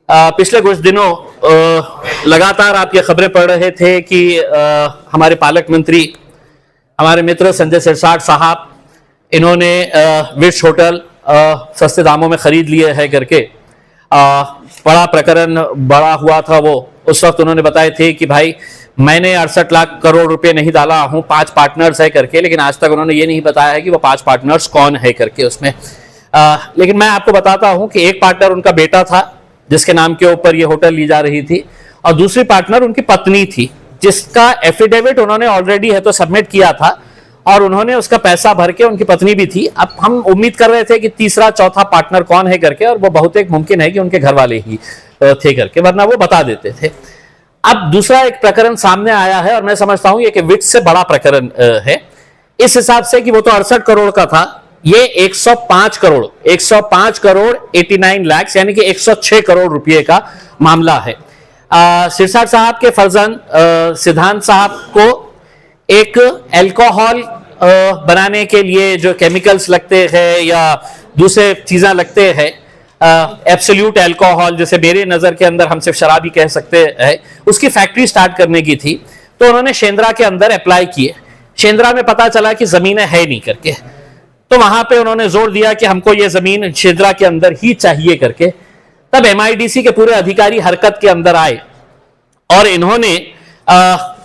पिछले कुछ दिनों लगातार आप ये खबरें पढ़ रहे थे कि हमारे पालक मंत्री, हमारे मित्र संजय सिरसाट साहब, इन्होंने विश होटल सस्ते दामों में खरीद लिए है करके बड़ा प्रकरण बड़ा हुआ था। वो उस वक्त उन्होंने बताए थे कि भाई मैंने 68 लाख करोड़ रुपए नहीं डाला हूं, 5 पार्टनर्स है करके, लेकिन आज तक उन्होंने ये नहीं बताया है कि वो 5 पार्टनर्स कौन है करके उसमें। लेकिन मैं आपको बताता हूं कि एक पार्टनर उनका बेटा था जिसके नाम के ऊपर ये होटल ली जा रही थी, और दूसरी पार्टनर उनकी पत्नी थी जिसका एफिडेविट उन्होंने ऑलरेडी है तो सबमिट किया था, और उन्होंने उसका पैसा भर के, उनकी पत्नी भी थी। अब हम उम्मीद कर रहे थे कि तीसरा चौथा पार्टनर कौन है करके, और वो बहुत एक मुमकिन है कि उनके घर वाले ही थे करके, वरना वो बता देते थे। अब दूसरा एक प्रकरण सामने आया है और मैं समझता हूं ये कि विट से बड़ा प्रकरण है, इस हिसाब से कि वो तो 68 करोड़ का था, ये 105 करोड़ 89 लाख यानी कि 106 करोड़ रुपए का मामला है। सिरसाट साहब के फर्जंद सिद्धांत साहब को एक अल्कोहल बनाने के लिए जो केमिकल्स लगते हैं या दूसरे चीजें लगते हैं, एब्सोल्यूट अल्कोहल, जैसे मेरे नजर के अंदर हम सिर्फ शराब ही कह सकते हैं, उसकी फैक्ट्री स्टार्ट करने की थी। तो उन्होंने शेंद्रा के अंदर अप्लाई किए। शेंद्रा में पता चला कि जमीनें है नहीं करके, तो वहां पे उन्होंने जोर दिया कि हमको ये जमीन शेंद्रा के अंदर ही चाहिए करके। तब एमआईडीसी के पूरे अधिकारी हरकत के अंदर आए और इन्होंने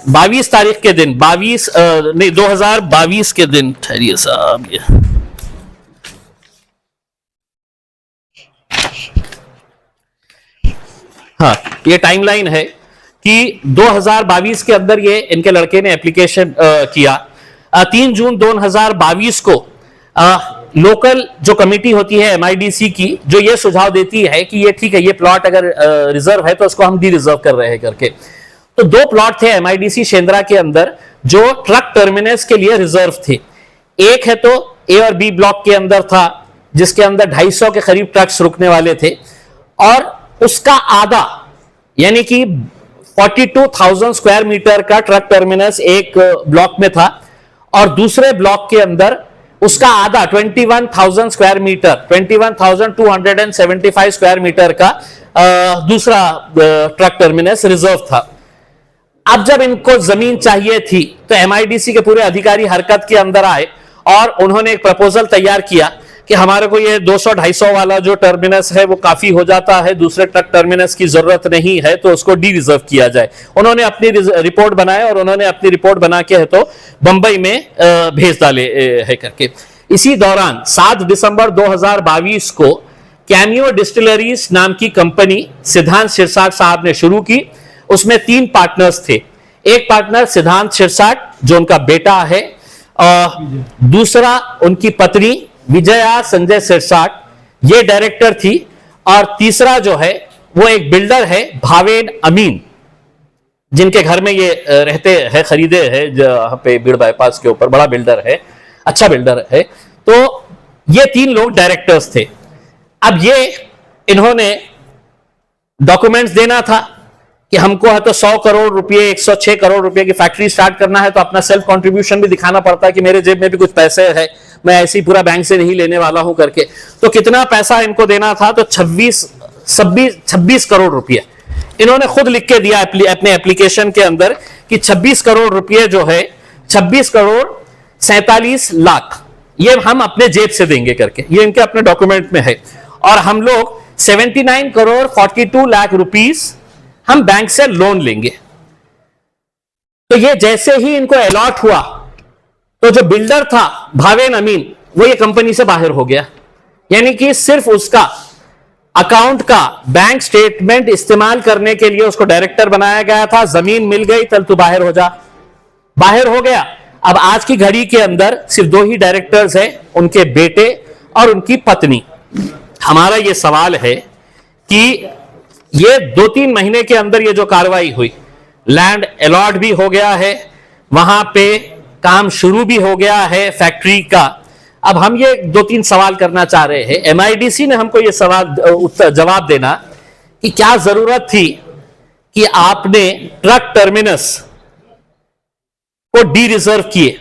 22 तारीख के दिन 2022 के दिन, ठहरिए साहब, ये हाँ, ये टाइमलाइन है कि 2022 के अंदर ये इनके लड़के ने एप्लीकेशन किया। 3 जून 2022 को लोकल जो कमेटी होती है एमआईडीसी की, जो ये सुझाव देती है कि ये ठीक है, ये प्लॉट अगर रिजर्व है तो उसको हम डी रिजर्व कर रहे हैं करके। तो 2 प्लॉट थे एमआईडीसी शेंद्रा के अंदर जो ट्रक टर्मिनस के लिए रिजर्व थे। एक है तो ए और बी ब्लॉक के अंदर था जिसके अंदर 250 के करीब ट्रक्स रुकने वाले थे, और उसका आधा यानी कि 42,000 स्क्वायर मीटर का ट्रक टर्मिनस एक ब्लॉक में था, और दूसरे ब्लॉक के अंदर उसका आधा 21,000 स्क्वायर मीटर, 21,275 स्क्वायर मीटर का दूसरा ट्रक टर्मिनस रिजर्व था। अब जब इनको जमीन चाहिए थी तो एमआईडीसी के पूरे अधिकारी हरकत के अंदर आए और उन्होंने एक प्रपोजल तैयार किया कि हमारे को ये 200-250 वाला जो टर्मिनस है वो काफी हो जाता है, दूसरे ट्रक टर्मिनस की जरूरत नहीं है, तो उसको डी रिजर्व किया जाए। उन्होंने अपनी रिपोर्ट बनाए और उन्होंने अपनी रिपोर्ट बना के है तो बंबई में भेज डाले है करके। इसी दौरान 7 दिसंबर 2022 को कैमियो डिस्टिलरीज नाम की कंपनी सिद्धांत सिरसाट साहब ने शुरू की। उसमें 3 पार्टनर्स थे। एक पार्टनर सिद्धांत सिरसाट जो उनका बेटा है, दूसरा उनकी पत्नी विजया संजय सिरसाट, ये डायरेक्टर थी, और तीसरा जो है वो एक बिल्डर है भावेन अमीन, जिनके घर में ये रहते हैं, खरीदे हैं जहां पे बीड़ बाईपास के ऊपर, बड़ा बिल्डर है, अच्छा बिल्डर है। तो ये 3 लोग डायरेक्टर्स थे। अब ये इन्होंने डॉक्यूमेंट्स देना था कि हमको है तो 100 करोड़ रुपए, 106 करोड़ रुपए की फैक्ट्री स्टार्ट करना है, तो अपना सेल्फ कंट्रीब्यूशन भी दिखाना पड़ता है कि मेरे जेब में भी कुछ पैसे है, मैं ऐसे ही पूरा बैंक से नहीं लेने वाला हूं करके। तो कितना पैसा इनको देना था, तो 26 करोड़ रुपए इन्होंने खुद लिख के दिया अपने एप्लीकेशन के अंदर कि 26 करोड़ रुपए जो है, 26 करोड़ 47 लाख ये हम अपने जेब से देंगे करके, ये इनके अपने डॉक्यूमेंट में है। और हम लोग 79 करोड़ 42 लाख रुपीस हम बैंक से लोन लेंगे। तो ये जैसे ही इनको अलॉट हुआ तो जो बिल्डर था भावेन अमीन, वो ये कंपनी से बाहर हो गया। यानी कि सिर्फ उसका अकाउंट का बैंक स्टेटमेंट इस्तेमाल करने के लिए उसको डायरेक्टर बनाया गया था। जमीन मिल गई, चल तू बाहर हो जा, बाहर हो गया। अब आज की घड़ी के अंदर सिर्फ 2 ही डायरेक्टर्स हैं, उनके बेटे और उनकी पत्नी। हमारा यह सवाल है कि ये 2-3 महीने के अंदर ये जो कार्रवाई हुई, लैंड अलॉट भी हो गया है, वहां पे काम शुरू भी हो गया है फैक्ट्री का। अब हम ये 2-3 सवाल करना चाह रहे हैं। एमआईडीसी ने हमको ये सवाल जवाब देना कि क्या जरूरत थी कि आपने ट्रक टर्मिनस को डी रिजर्व किए।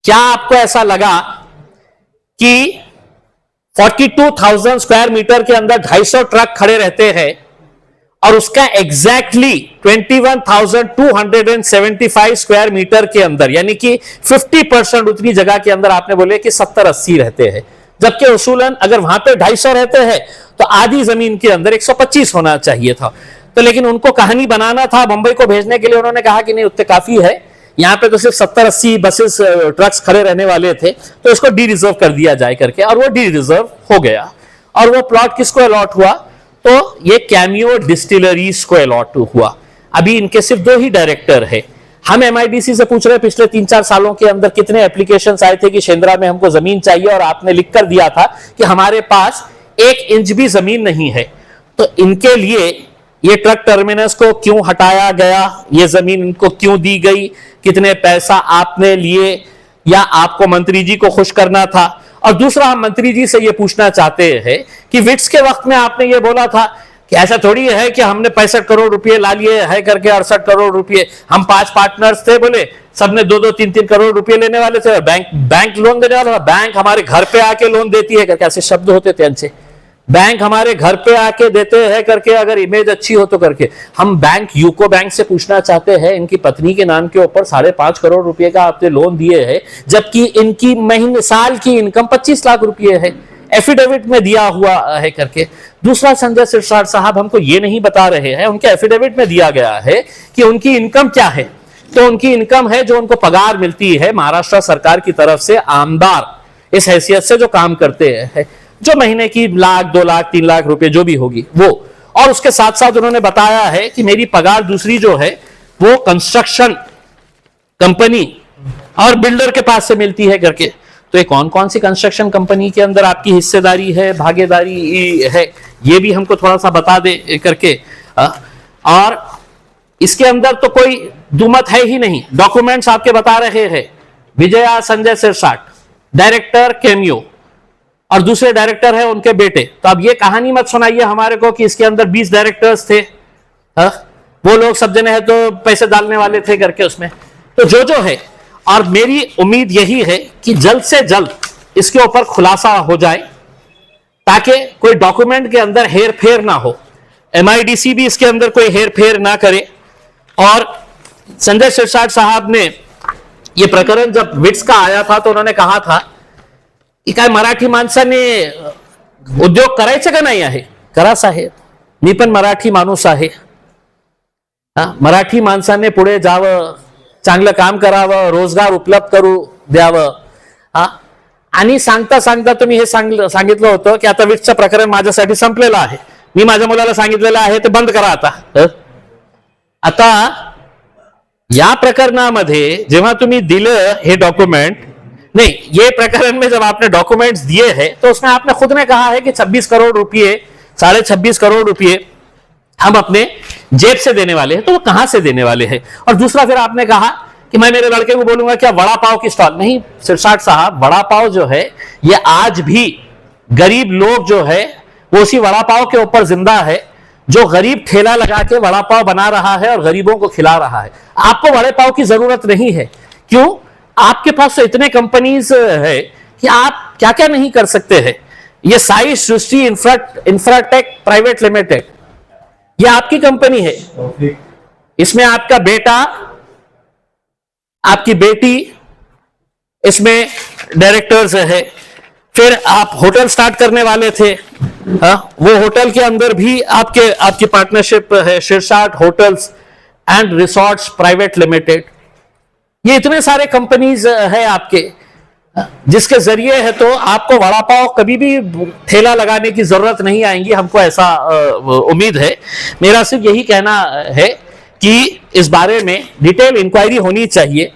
क्या आपको ऐसा लगा कि 42,000 स्क्वायर मीटर के अंदर 250 ट्रक खड़े रहते हैं और उसका एग्जैक्टली 21,275 स्क्वायर मीटर के अंदर यानी कि 50% उतनी जगह के अंदर आपने बोले कि 70-80 रहते हैं, जबकि उसूलन अगर वहां पे 250 रहते हैं तो आधी जमीन के अंदर 125 होना चाहिए था। तो लेकिन उनको कहानी बनाना था, मुंबई को भेजने के लिए उन्होंने कहा कि नहीं उतने काफी है, यहाँ पे तो सिर्फ 70-80 बसेस ट्रक्स खड़े रहने वाले थे, तो इसको डी रिजर्व कर दिया जाए करके, और वो डी रिजर्व हो गया। और वो प्लॉट किसको अलॉट हुआ? तो ये कैमियो डिस्टिलरीज को अलॉट हुआ। अभी इनके सिर्फ 2 ही डायरेक्टर है। हम एमआईडीसी से पूछ रहे पिछले 3-4 सालों के अंदर कितने एप्लीकेशंस आए थे कि शेंद्रा में हमको जमीन चाहिए, और आपने लिख कर दिया था कि हमारे पास 1 इंच भी जमीन नहीं है। तो इनके लिए ये ट्रक टर्मिनस को क्यों हटाया गया, ये जमीन इनको क्यों दी गई, कितने पैसा आपने लिए, या आपको मंत्री जी को खुश करना था? और दूसरा, हम मंत्री जी से ये पूछना चाहते हैं कि विट्स के वक्त में आपने ये बोला था कि ऐसा थोड़ी है कि हमने 65 करोड़ रुपए ला लिए है करके, 68 करोड़ रुपए, हम 5 पार्टनर्स थे, बोले सबने 2-2, 3-3 करोड़ रुपए लेने वाले थे, बैंक लोन देने वाला, बैंक हमारे घर पे आके लोन देती है करके, ऐसे शब्द होते थे इनसे, बैंक हमारे घर पे आके देते हैं करके, अगर इमेज अच्छी हो तो करके। हम बैंक यूको बैंक से पूछना चाहते हैं, इनकी पत्नी के नाम के ऊपर 5.5 करोड़ रुपए का आपने लोन दिए हैं, जबकि इनकी महीने साल की इनकम 25 लाख रुपए है, एफिडेविट में दिया हुआ है करके। दूसरा, संजय सिरसाट साहब हमको ये नहीं बता रहे हैं, उनके एफिडेविट में दिया गया है कि उनकी इनकम क्या है। तो उनकी इनकम है जो उनको पगार मिलती है महाराष्ट्र सरकार की तरफ से, आमदार इस हैसियत से जो काम करते हैं, जो महीने की 1 लाख, 2 लाख, 3 लाख रुपए जो भी होगी वो। और उसके साथ साथ उन्होंने बताया है कि मेरी पगार दूसरी जो है वो कंस्ट्रक्शन कंपनी और बिल्डर के पास से मिलती है करके। तो ये कौन कौन सी कंस्ट्रक्शन कंपनी के अंदर आपकी हिस्सेदारी है, भागीदारी है, ये भी हमको थोड़ा सा बता दे करके। और इसके अंदर तो कोई दुमत है ही नहीं, डॉक्यूमेंट्स आपके बता रहे हैं। विजया संजय सिरसाट डायरेक्टर कैमियो, और दूसरे डायरेक्टर है उनके बेटे। तो अब ये कहानी मत सुनाइए हमारे को कि इसके अंदर 20 डायरेक्टर्स थे, वो लोग सब जने हैं तो पैसे डालने वाले थे करके उसमें। तो जो है, और मेरी उम्मीद यही है कि जल्द से जल्द इसके ऊपर खुलासा हो जाए ताकि कोई डॉक्यूमेंट के अंदर हेर फेर ना हो, एमआईडीसी भी इसके अंदर कोई हेर फेर ना करे। और संजय सिरसाट साहब ने ये प्रकरण जब विट्स का आया था तो उन्होंने कहा था की काय मराठी माणसाने उद्योग करायचे का नाही आहे? करा साहेब, मी पण मराठी माणूस आहे, मराठी माणसाने पुढे जावं, चांगलं काम करावं, रोजगार उपलब्ध करू द्यावं। आणि सांगता सांगता तुम्ही हे सांगितलं होतं की आता विट्सचं प्रकरण माझ्यासाठी संपलेलं आहे, मी माझ्या मुलाला सांगितलेलं आहे ते बंद करा आता या प्रकरणामध्ये जेव्हा तुम्ही दिलं हे डॉक्यूमेंट, नहीं, ये प्रकरण में जब आपने डॉक्यूमेंट्स दिए हैं तो उसमें आपने खुद ने कहा है कि 26 करोड़ रुपए, 26.5 करोड़ रुपए हम अपने जेब से देने वाले हैं। तो वो कहां से देने वाले हैं? और दूसरा, फिर आपने कहा कि मैं मेरे लड़के को बोलूंगा क्या वड़ा पाव की स्टॉल? नहीं सिरसाट साहब, वड़ा पाव जो है ये आज भी गरीब लोग जो है वो उसी वड़ा पाव के ऊपर जिंदा है, जो गरीब ठेला लगा के वड़ा पाव बना रहा है और गरीबों को खिला रहा है। आपको वड़े पाव की जरूरत नहीं है। क्यों? आपके पास तो इतने कंपनीज है कि आप क्या क्या नहीं कर सकते हैं। ये साई सृष्टि इंफ्राटेक प्राइवेट लिमिटेड, ये आपकी कंपनी है, इसमें आपका बेटा, आपकी बेटी इसमें डायरेक्टर्स है। फिर आप होटल स्टार्ट करने वाले थे, वो होटल के अंदर भी आपकी पार्टनरशिप है, Sirsat hotels and resorts private limited. ये इतने सारे कंपनीज है आपके, जिसके जरिए है तो आपको वड़ा पाव कभी भी ठेला लगाने की जरूरत नहीं आएगी, हमको ऐसा उम्मीद है। मेरा सिर्फ यही कहना है कि इस बारे में डिटेल इंक्वायरी होनी चाहिए,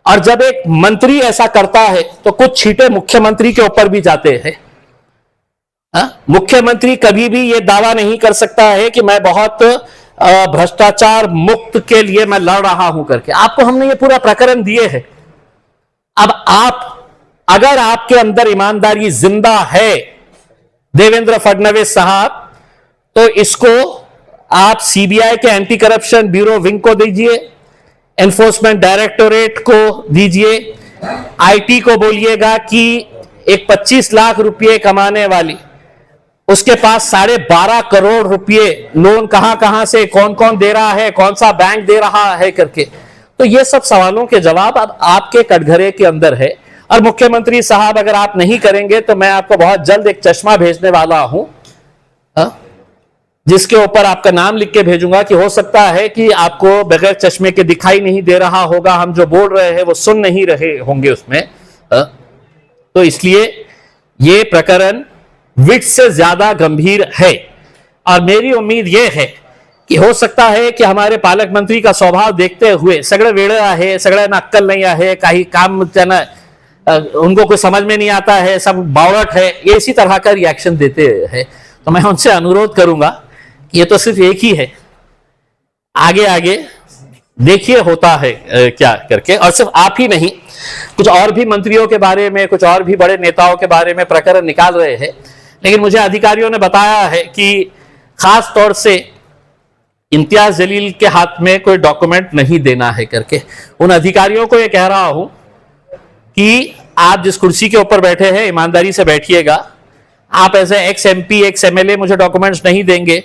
और जब एक मंत्री ऐसा करता है तो कुछ छींटे मुख्यमंत्री के ऊपर भी जाते हैं। मुख्यमंत्री कभी भी ये दावा नहीं कर सकता है कि मैं बहुत भ्रष्टाचार मुक्त के लिए मैं लड़ रहा हूं करके। आपको हमने ये पूरा प्रकरण दिए हैं। अब अगर आपके अंदर ईमानदारी जिंदा है देवेंद्र फडणवीस साहब, तो इसको आप सीबीआई के एंटी करप्शन ब्यूरो विंग को दीजिए, एनफोर्समेंट डायरेक्टोरेट को दीजिए, आईटी को बोलिएगा कि एक 25 लाख रुपए कमाने वाली, उसके पास 12.5 करोड़ रुपए लोन कहां कहां से कौन कौन दे रहा है, कौन सा बैंक दे रहा है करके, तो ये सब सवालों के जवाब अब आपके कटघरे के अंदर है। और मुख्यमंत्री साहब अगर आप नहीं करेंगे तो मैं आपको बहुत जल्द एक चश्मा भेजने वाला हूं, जिसके ऊपर आपका नाम लिख के भेजूंगा कि हो सकता है कि आपको बगैर चश्मे के दिखाई नहीं दे रहा होगा, हम जो बोल रहे हैं वो सुन नहीं रहे होंगे उसमें। तो इसलिए ये प्रकरण विट से ज्यादा गंभीर है और मेरी उम्मीद यह है कि हो सकता है कि हमारे पालक मंत्री का स्वभाव देखते हुए सगळे वेळे आहे, सगळ्यांना अक्कल नहीं है, काही काम त्यांना उनको कुछ समझ में नहीं आता है, सब बावड़ट है, ये इसी तरह का रिएक्शन देते हैं। तो मैं उनसे अनुरोध करूंगा कि ये तो सिर्फ एक ही है, आगे आगे देखिए होता है क्या करके। और सिर्फ आप ही नहीं, कुछ और भी मंत्रियों के बारे में, कुछ और भी बड़े नेताओं के बारे में प्रकरण निकाल रहे हैं, लेकिन मुझे अधिकारियों ने बताया है कि खास तौर से इम्तियाज जलील के हाथ में कोई डॉक्यूमेंट नहीं देना है करके। उन अधिकारियों को यह कह रहा हूं कि आप जिस कुर्सी के ऊपर बैठे हैं ईमानदारी से बैठिएगा। आप as ex MP, ex MLA मुझे डॉक्यूमेंट्स नहीं देंगे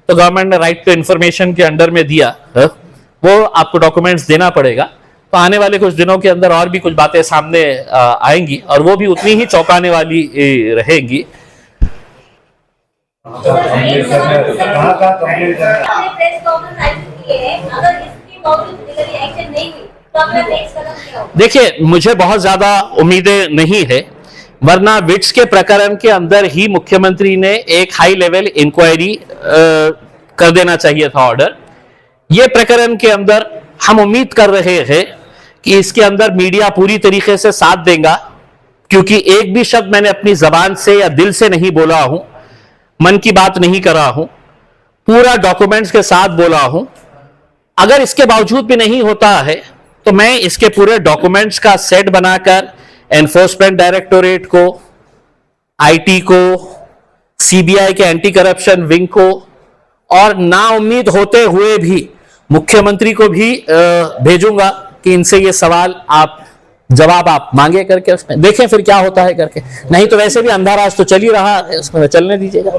तो गवर्नमेंट ने राइट टू इन्फॉर्मेशन के अंडर में दिया, वो आपको डॉक्यूमेंट्स देना पड़ेगा। तो आने वाले कुछ दिनों के अंदर और भी कुछ बातें सामने आएंगी और वो भी उतनी ही चौंकाने वाली रहेंगी। देखिए, मुझे बहुत ज्यादा उम्मीदें नहीं है, वरना विट्स के प्रकरण के अंदर ही मुख्यमंत्री ने एक हाई लेवल इंक्वायरी कर देना चाहिए था ऑर्डर। ये प्रकरण के अंदर हम उम्मीद कर रहे हैं कि इसके अंदर मीडिया पूरी तरीके से साथ देगा, क्योंकि एक भी शब्द मैंने अपनी जबान से या दिल से नहीं बोला हूं, मन की बात नहीं करा हूं, पूरा डॉक्यूमेंट्स के साथ बोला हूं। अगर इसके बावजूद भी नहीं होता है तो मैं इसके पूरे डॉक्यूमेंट्स का सेट बनाकर एनफोर्समेंट डायरेक्टोरेट को, IT को, CBI के एंटी करप्शन विंग को और ना उम्मीद होते हुए भी मुख्यमंत्री को भी भेजूंगा कि इनसे ये सवाल आप जवाब आप मांगे करके, उसमें देखें फिर क्या होता है करके। नहीं तो वैसे भी अंधा राज तो चल ही रहा है, उसमें चलने दीजिएगा।